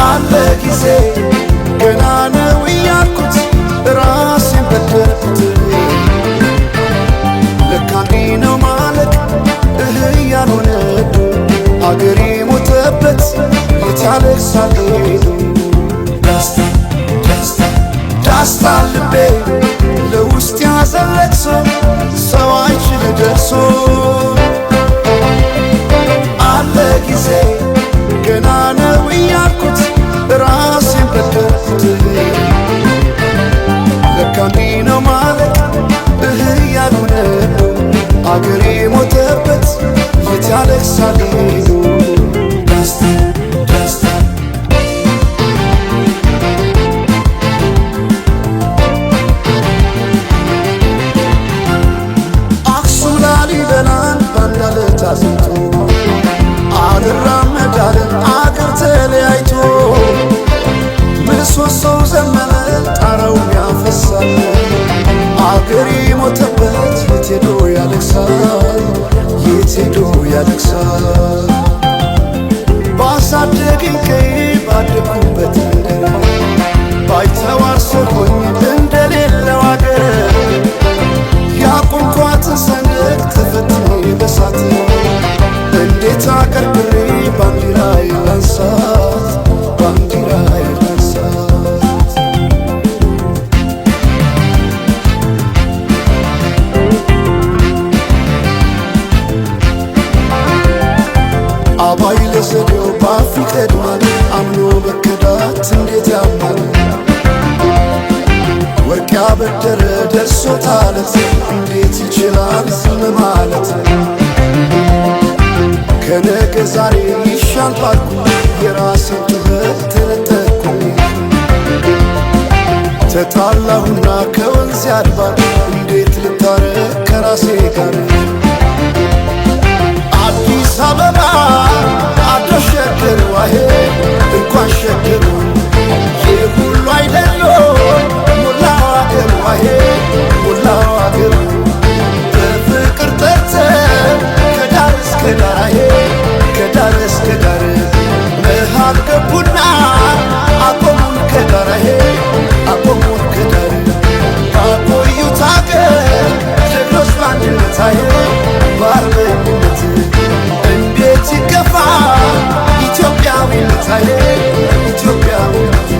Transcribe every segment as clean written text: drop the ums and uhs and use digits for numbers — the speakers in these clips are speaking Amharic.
አለ ጊዜ ገና ነው እያልኩት ራሴን በደልኩት ለካ እንዲህ ነው ማለቅ ያልሆነ አገሬ ሞተበት የት ያለቅሳል ዳስታ ልቤ ለውስጥ ያዘን ለቅሶ ሰው አይችል ደርሶ አለ ጊዜ ገና ነው እያልኩት ራሴን በደልኩት ለካ እንዲህ ነው ማለቅ ያልሆነ አገሬ ሞተበት የት ያለቅሳል አክሱም ላሊበላን ባንዳለት አዝንቶ አልራመዳለን አገር ተለያይቶ ምሰሶው ዘመነ ጣራው ያፈሳል አገሬ ሞተበት የት ሄዶ ያለቅሳል የት ሄዶ ያለቅሳል ባሳደገኝ ቀዬ ባደግኩበት መንደር ባይተዋር ሰሆኝ እንደሌለው አገር ያቆምኳትን ሰንደቅ ተፈትኜ በሳት እንዴት አቀርቅሬ ባንዲራዬ ላንሳት ባንዲራዬ ላንሳት አባይ ለዘዴው ባፍ ይቀድማል አምኖ መከዳት እንዴት ያማል ወርቅ ያበደረ ደርሶታለት እንዴት ይችላል ዝም ማለት ከነገ ዛሬ ይሻል ባልኩ የራሴን ጥበት ተነጠቅኩ ተጣላሁና ከወንዝ ያድባል እንዴት ልታረቅ ከራሴ ጋር አዲስ አበባ አደሸገር ዋሄ እንኳን ሸገሩ የሁሉ አይደሎ ሙላው አገር ዋሄ ሙላው አገር በፍቅር ጠርተን ከዳር እስከ ዳር ከዳር እስከ ዳር መሃል ገቡና አቆሙን ከዳር አቆሙን ከዳር ባቆዩት አገር ጀግኖች በአንድነት በአርበኝነት እንዴት ይገፋ ኢትዮጵያዊነት ኢትዮጵያዊነት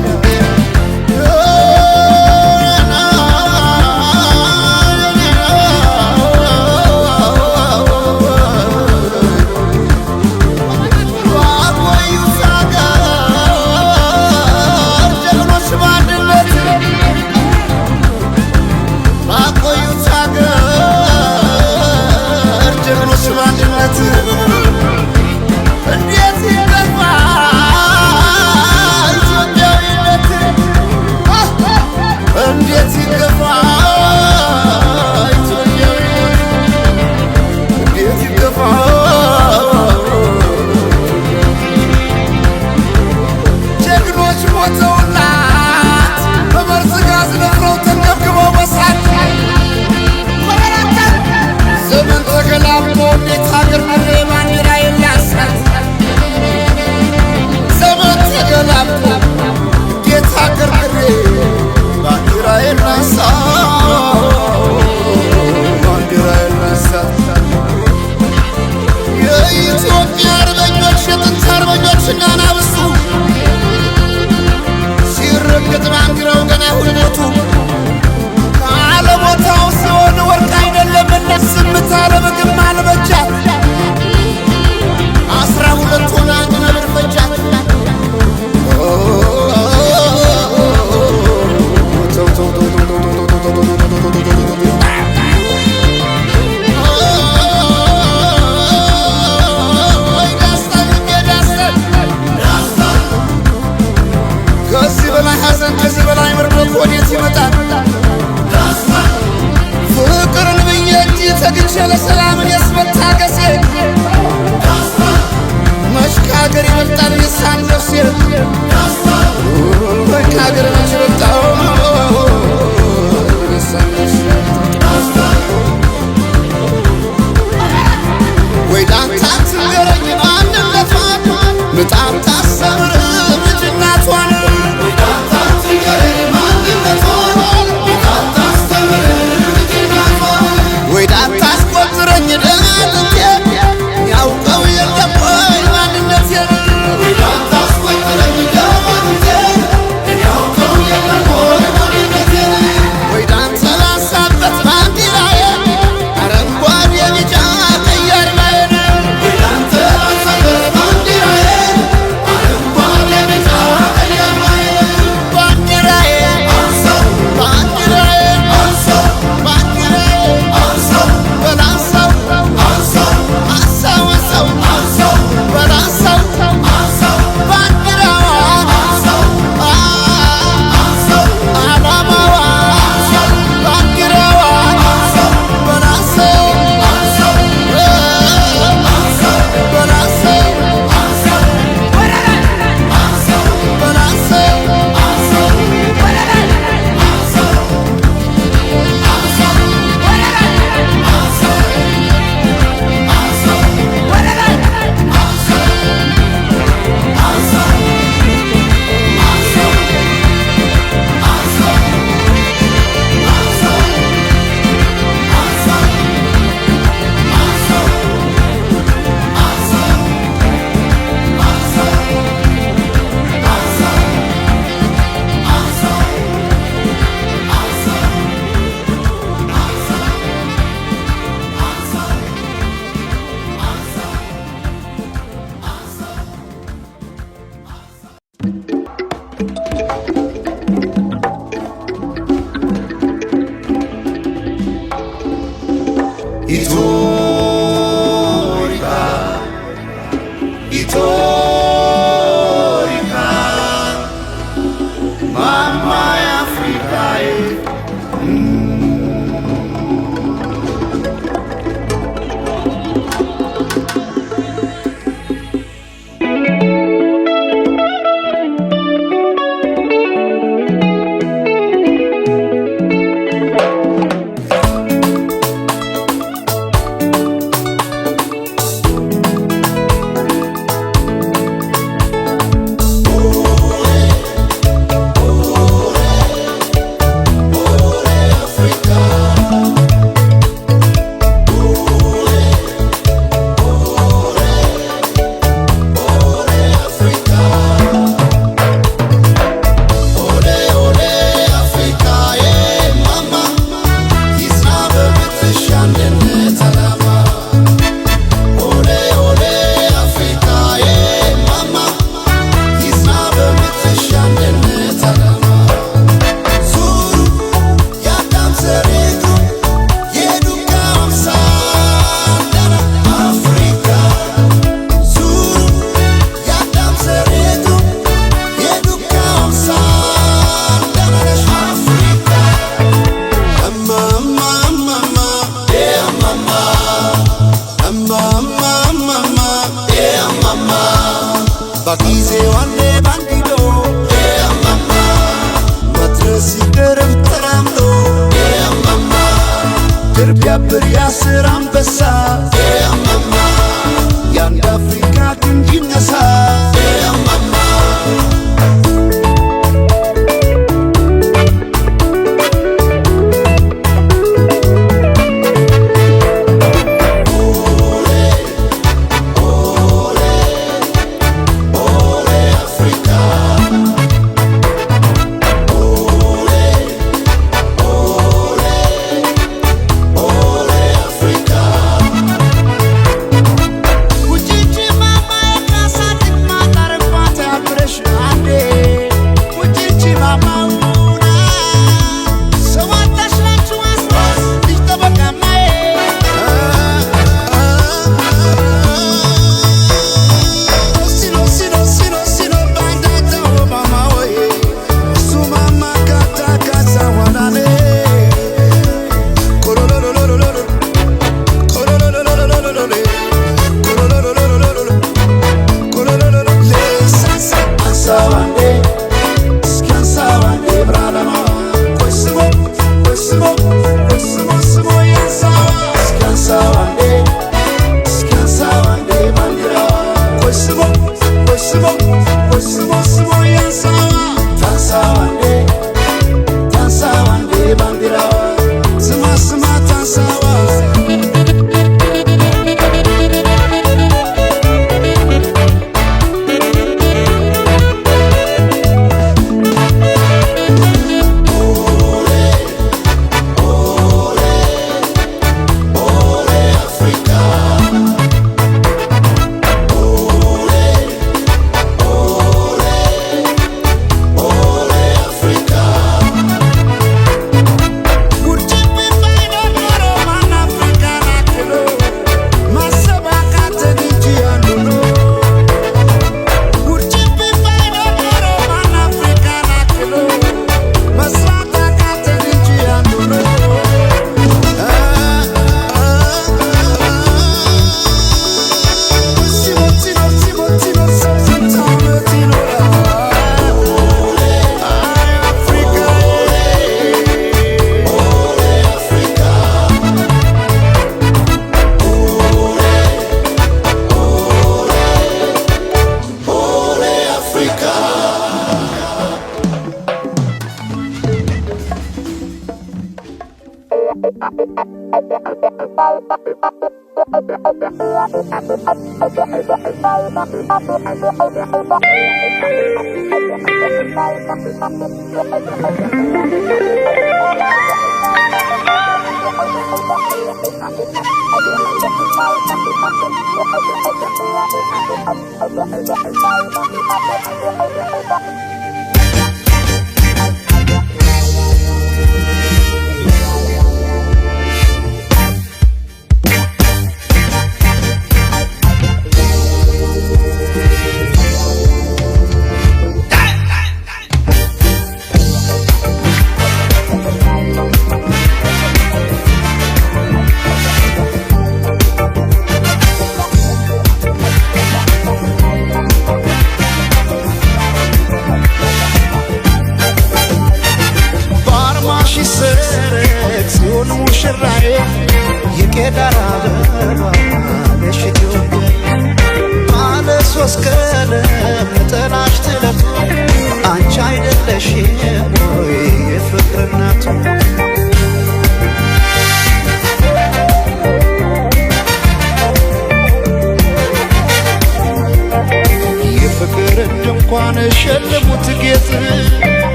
እንኳን ሸለሙት ጌጥ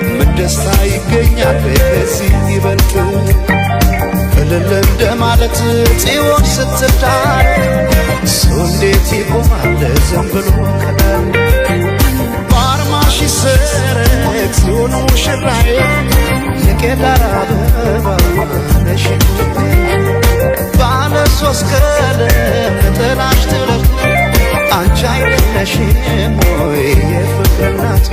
ምን ደስታ ይገኛል ከዚህ ይበልጥ እልል እንደ ማለት ጽዮን ስትዳር ሰው እንዴት ይቆማል ዝም ብሎ ከዳር በአርማሽ ይሰረቅ ጽዮን ሙሽራዬ የቄዳር አበባ ነሽ ባለ ሶስት ቀለም ነጠላሽ ትለፍ አንቺ አይደለሽም ወይ የፍቅር እናት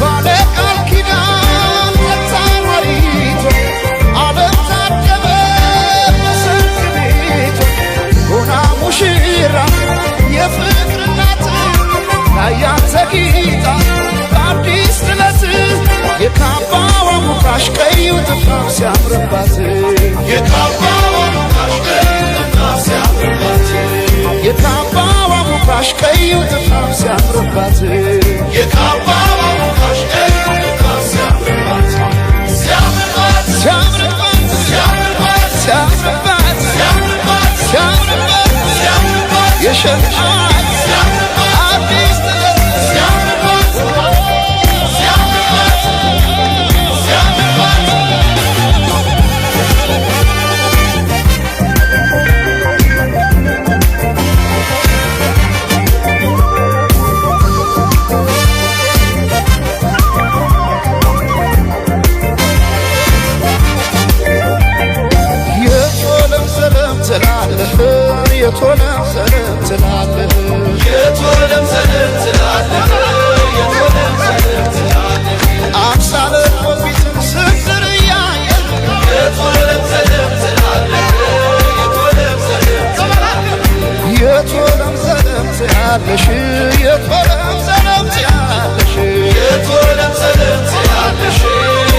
ባለ ቃል ኪዳን ተታማሪቶ ዓለም ታደበ በሰርግ ቤቶ ሆና ሙሽራ የፍቅር እናት ያያንተ ጌጣ በአዲስ ጥለት የካባዋ ሙቃሽ ቀዩ ጥፍራፍ ሲያምርባት የካባዋ ሙቃሽ ቀዩ ጥፍራፍ ሲያምርባት የካባዋ ሙቃሽ ቀዩ ጥፍራፍ ሲያምርባት የካባዋ ሙቃሽ ቀዩ ጥፍራፍ ሲያምርባት ሲያምርባት ሲያምርባት ሲያምርባት ሲያምርባት ሲያምርባት ሲያምርባት ሲያምርባት የሸልማት ሲያምርባት አዲስ ጥለት ሲያምርባት የቶለም ሰለም ትላለህ የቶለም ሰለም ትላለህ የቶለም ሰለም ትላለህ አምሳለ ቆቢትን ስንድር እያየ የቶለም ሰለም ትላለህ የቶለም ሰለም ትላለህ የቶለም ሰለም ትያለሽ የቶለም ሰለም ትያለሽ የቶለም ሰለም ትያለሽ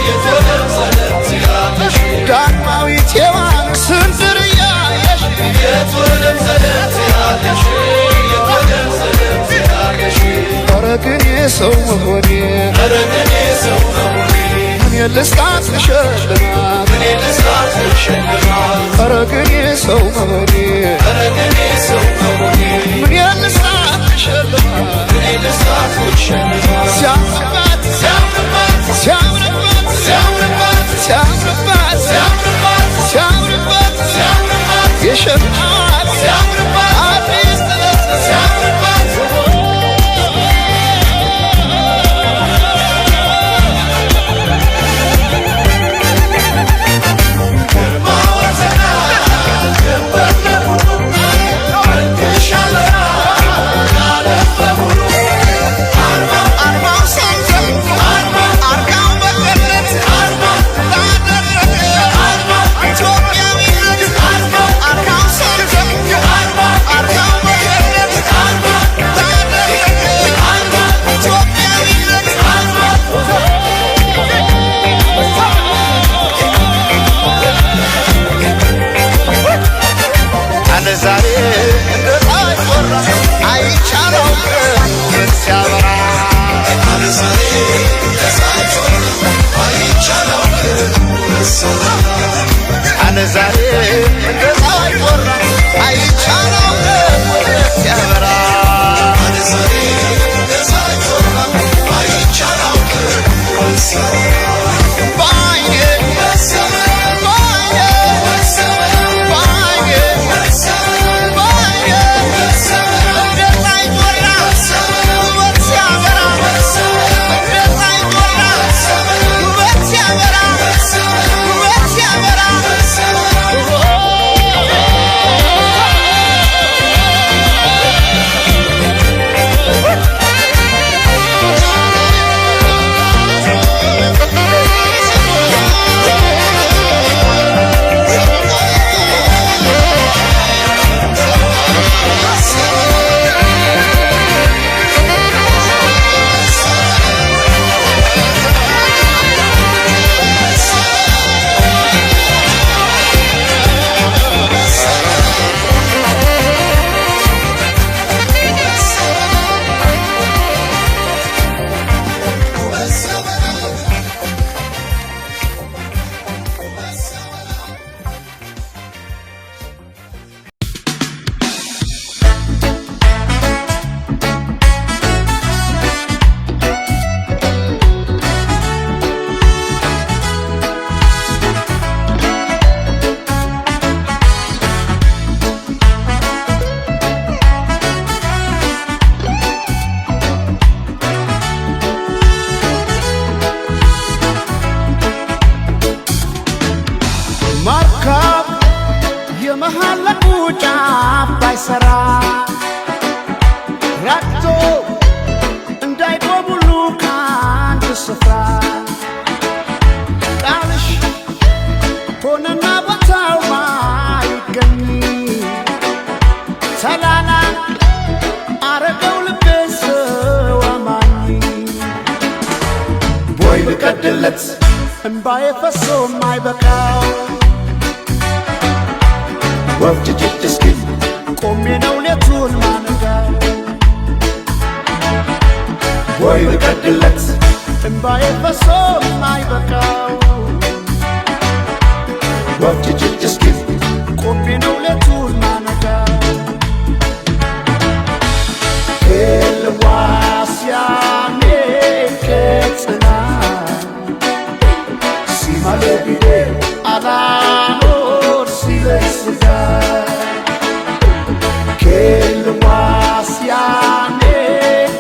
የቶለም ሰለም ትያለሽ ዳግማዊት ሔዋን ስንድር እያየሽ የቶለም ሰለም ትያለሽ የቶለም ሰለም ትያለሽ ኧረ ግን የሰው መሆኔ ኧረ ግን የሰው መሆኔ ምን ልስጣት ልሸልማት ምን ልስጣት ልሸልማት ኧረ ግን የሰው መሆኔ ኧረ ግን የሰው መሆኔ ምን ልስጣት ልሸልማት ምን ልስጣት ልሸልማት ሲያምርባት ሲያምርባት ሲያምርባት ሲያምርባት ሲያምርባት ሲያምርባት ሲያምርባት ሲያምርባት የሸልማት ሲያምርባት አዲስ ጥለት ሲያምርባት Arkansas ባይሰራ ረግቶ እንዳይቆም ሁሉ ከአንድ ስፍራ ቃልሽ ሆነና ቦታው ማይገኝ ተላላ አረገው ልቤ ሰው አማኝ ቦይ ልቀድለት እምባዬ ፈሶ ማይበቃው ወፍ ጭጭት እስኪል ቆሜ ነው ሌቱን ማነጋው ቦይ ልቀድለት እምባዬ ፈሶ ማይበቃው ወፍ ጭጭት እስኪል ቆሜ ነው ሌቱን ማነጋው ኤልዋስያኔ ከጽና ሲማለቢዴ አላኖር ሲለኝ ስጋ ኤልዋስያኔ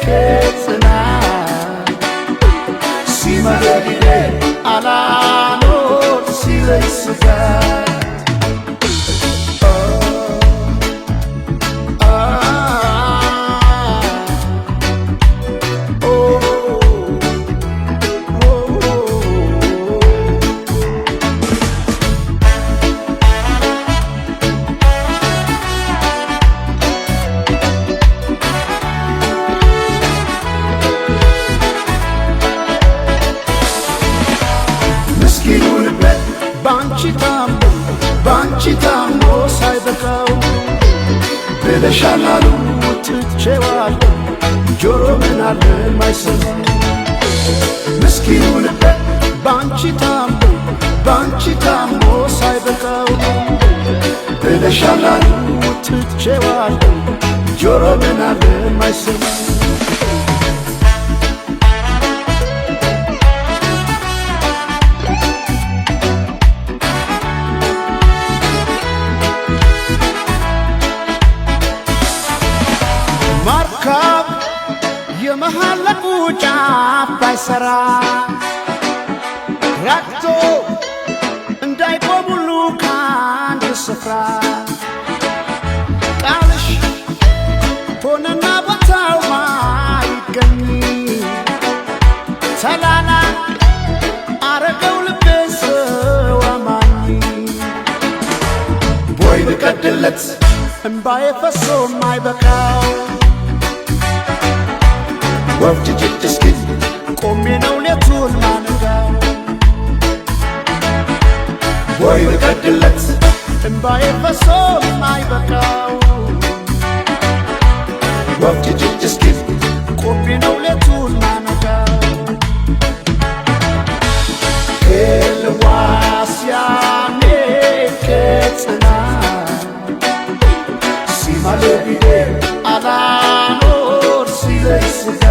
ከጽና ሲማለቢዴ አላኖር ሲለኝ ስጋ ባንቺ ታሞ ሳይበቃው ብለሻላሉ ትቼዋለሁ ጆሮ ምን አለ ማይሰማ ምስኪኑ ልቤ ባንቺ ታሞ ሳይበቃው ብለሻላሉ ትቼዋለሁ ጆሮ ምን አለ ማይሰማ ማርከብ የመሃለቁ ጫፍ ባይሰራ ረግቶ እንዳይቆም ሁሉ ከአንድ ስፍራ ቃልሽ ሆነና ቦታው ማይገኝ ተላላ አረገው ልቤ ሰው አማኝ ቦይ ልቀድለት እምባዬ ፈሶ ማይበቃው ወፍ ጭጭት እስኪል ቆሜ ነው ሌቱን ማነጋው ቦይ ልቀድለት እምባዬ ፈሶ ማይበቃው ወፍ ጭጭት እስኪል ቆሜ ነው ሌቱን ማነጋው ኤልዋስያኔ ከጽና ሲማለቢዴ አላኖር ሲለኝ ስጋ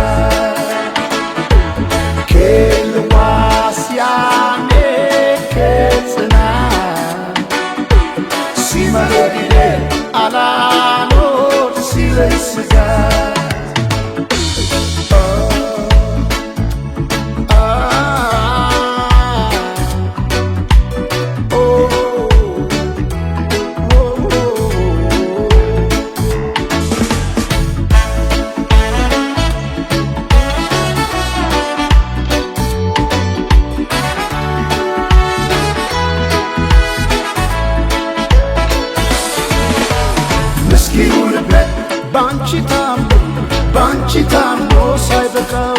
ኤልዋስያኔ ከጽና ሲማለቢዴ አላኖር ሲለኝ ስጋ ምስኪኑ ልቤ ባንቺ ታሞ ሳይበቃው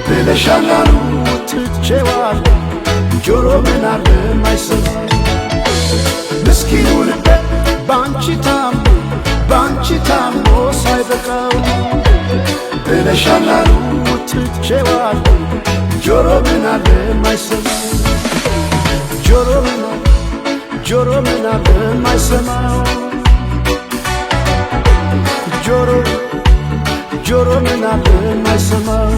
ብለሻላሉ ትቼዋለሁ ጆሮ ምን አለ ማይሰማ ምስኪኑ ልቤ ባንቺ ታሞ ሳይበቃው ብለሻላሉ ትቼዋለሁ ጆሮ ምን አለ ማይሰማ ጆሮ ምን አለ ማይሰማው ጆሮ ምን አለ ማይሰማው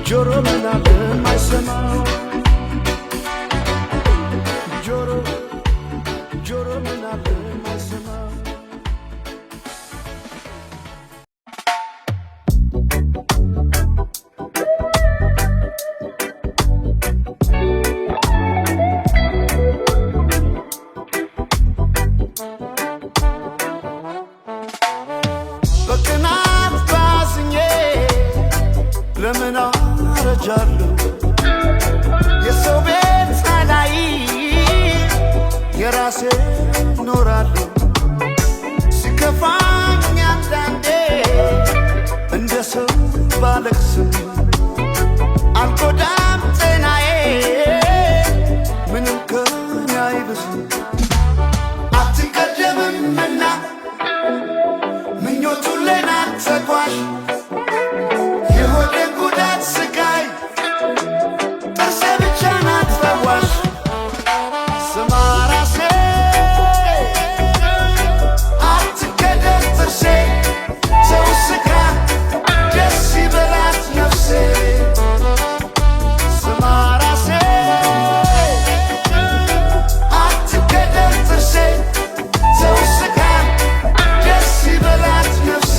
ጆሮ ምን አለ ማይሰማው ጆሮ ምን አለ ማይሰማው እኖራለሁ የሰው ቤት ሳላይ የራሴ እኖራለሁ ሲከፋኝ አንዳንዴ እንደ ሰው ባለቅስም አልጎዳም ጤናዬ ምንም ከኔ አይብስም አትቀደምምና ምኞቱን ሌናት ተጓዥ የሆዴን ጉዳት ስቃይ ጥርሴ ብቻ ናት ፈዋሽ ስማ ራሴ አትከደም ጥርሴ ሰው ስካ ደስ ይበላት ነፍሴ ስማ ራሴ አትከደም ጥርሴ ሰው ስካ ደስ ይበላት ነፍሴ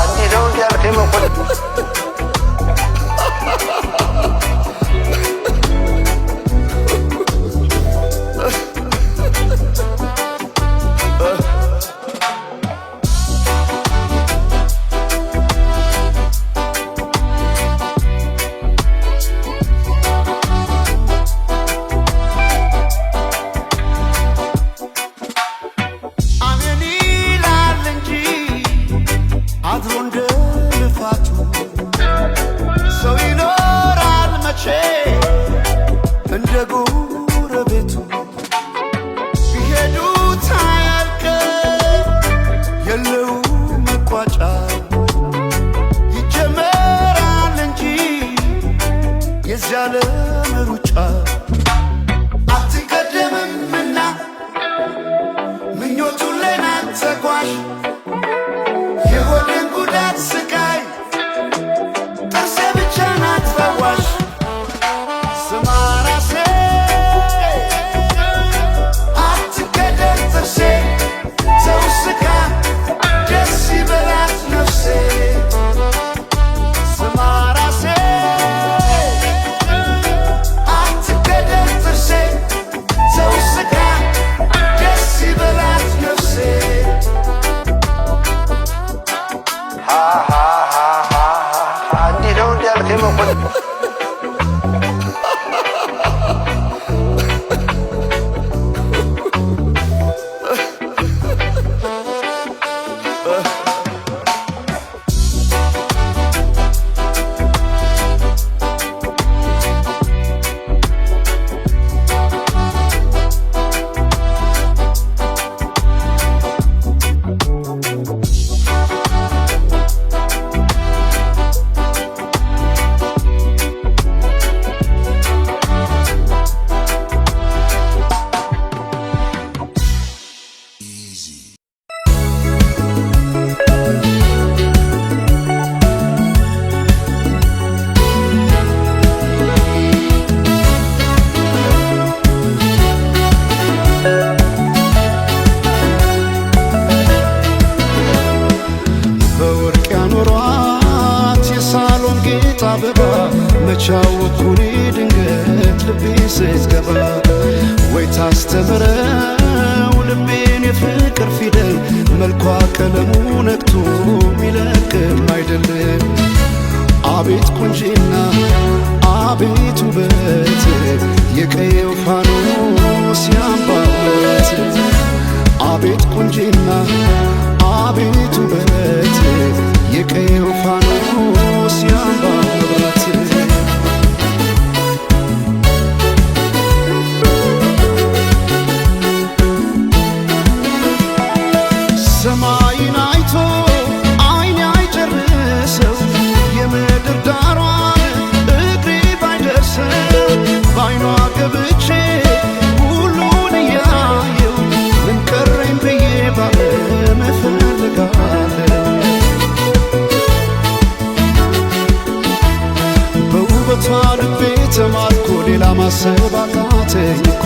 እንዲህ ነው እያልከኝ መኮንን አሜን ይላል እንጂ አድሮ እንደ ልፋቱ ሰው ይኖራል መቼ እንደ ጎረቤቱ ቢሄዱት አያልቅም የለው መቋጫ ይጀመራል እንጂ የዚህ ዓለም ሩጫ አትቀደምምና ምኞቱን ሌናት ተጓዥ የሆዴን ጉዳት ስቃይ ጥርሴ ብቻ ናት ፈዋሽ ስማ ራሴ አትከደም ጥርሴ ሰው ስካ ደስ ይበላት ነፍሴ ስማ ራሴ አትከደም ጥርሴ ሰው ስካ ደስ ይበላት ነፍሴ እንዲህ ነው እያልከኝ መኮንን በወርቅ ያኖሯት የሳሎን ጌጥ አበባ መቻወኩኔ ድንገት ልቤ ስትገባ ወይ ታስተምረው ልቤን የፍቅር ፊደል መልኳ ቀለሙ ነክቶ ሚለቅም አይደለም አቤት ቁንጂና አቤት ውበት የቀየው ፋኖስ ያምባበት አቤት ቁንጂና አቤት ውበት የቀየው ፋኖስ ያምባበት ሰማይን አይቶ አይኔ አይጨርሰው የምድር ዳሯን እግሬ ባይደርሰው ባይኗ ገብቼ ሁሉን እያየው ምን ቀረኝ ብዬ ባለም እፈልጋለሁ በውበቷ ልቤ ተማርኮ ሌላ ማሰብ አቃተኝ እኮ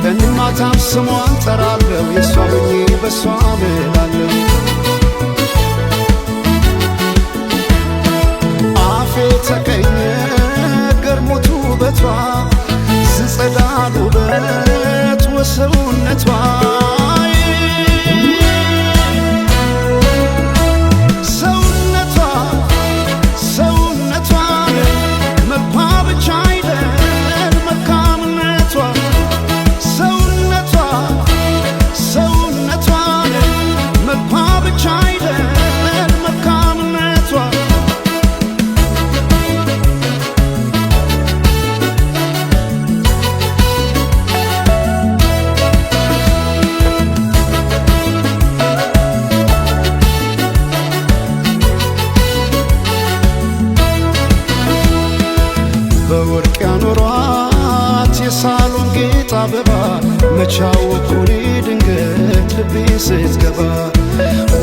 ቀንም ማታም ስሟን ጠራለሁ የሷ ሆኜ በሷ ምላለሁ አፌ ተቀኘ ገርሞቱ ውበቷ ዝጸዳል ውበት ወሰውነቷ መቻወኩኔ ድንገት ልቤ ስትገባ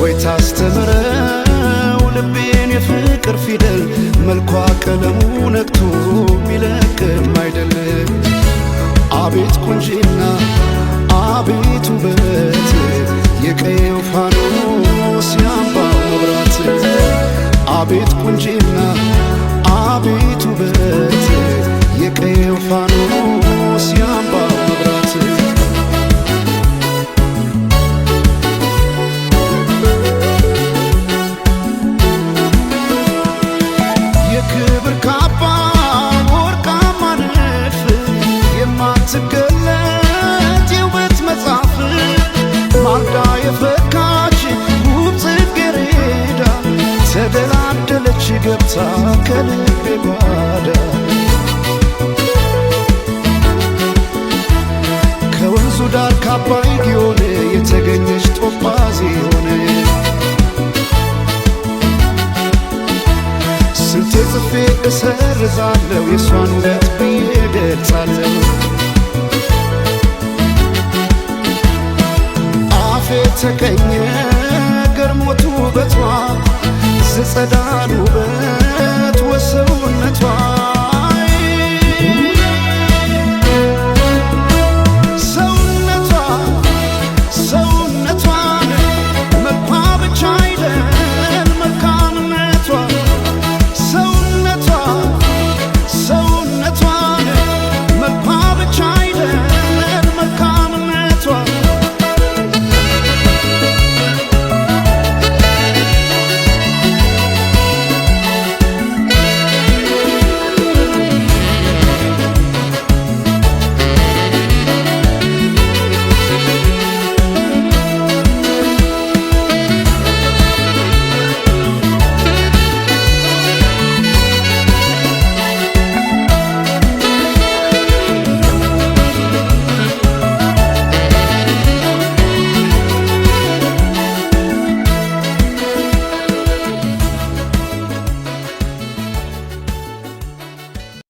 ወይ ታስተምረው ልቤን የፍቅር ፊደል መልኳ ቀለሙ ነግቶ ሚለቅም አይደለም። አቤት ቁንጂና አቤት ውበት የቀየው ፋኖስ ያምባው መብራት አቤት ቁንጂና አቤት ውበት የቀየው ፋኖስ ያምባው መብራት የክብር ካባ ወርቃማ ንድፍ የማትገለጥ የውበት መጽሐፍ ማልዳ የፈካች ውብ ጽጌረዳ ተደላደለች ገብታ ከልቤ ጓዳ ከወንዙ ዳር ካባይ ጊዮን የተገኘች ጦጳዝ ሆነ ስንቴ ጽፌ እሰርዛለሁ የሷን ውበት ብዬ ገልጻለሁ። አፌ ተቀኘ ገርሞት ውበቷ ዝጸዳል ውበት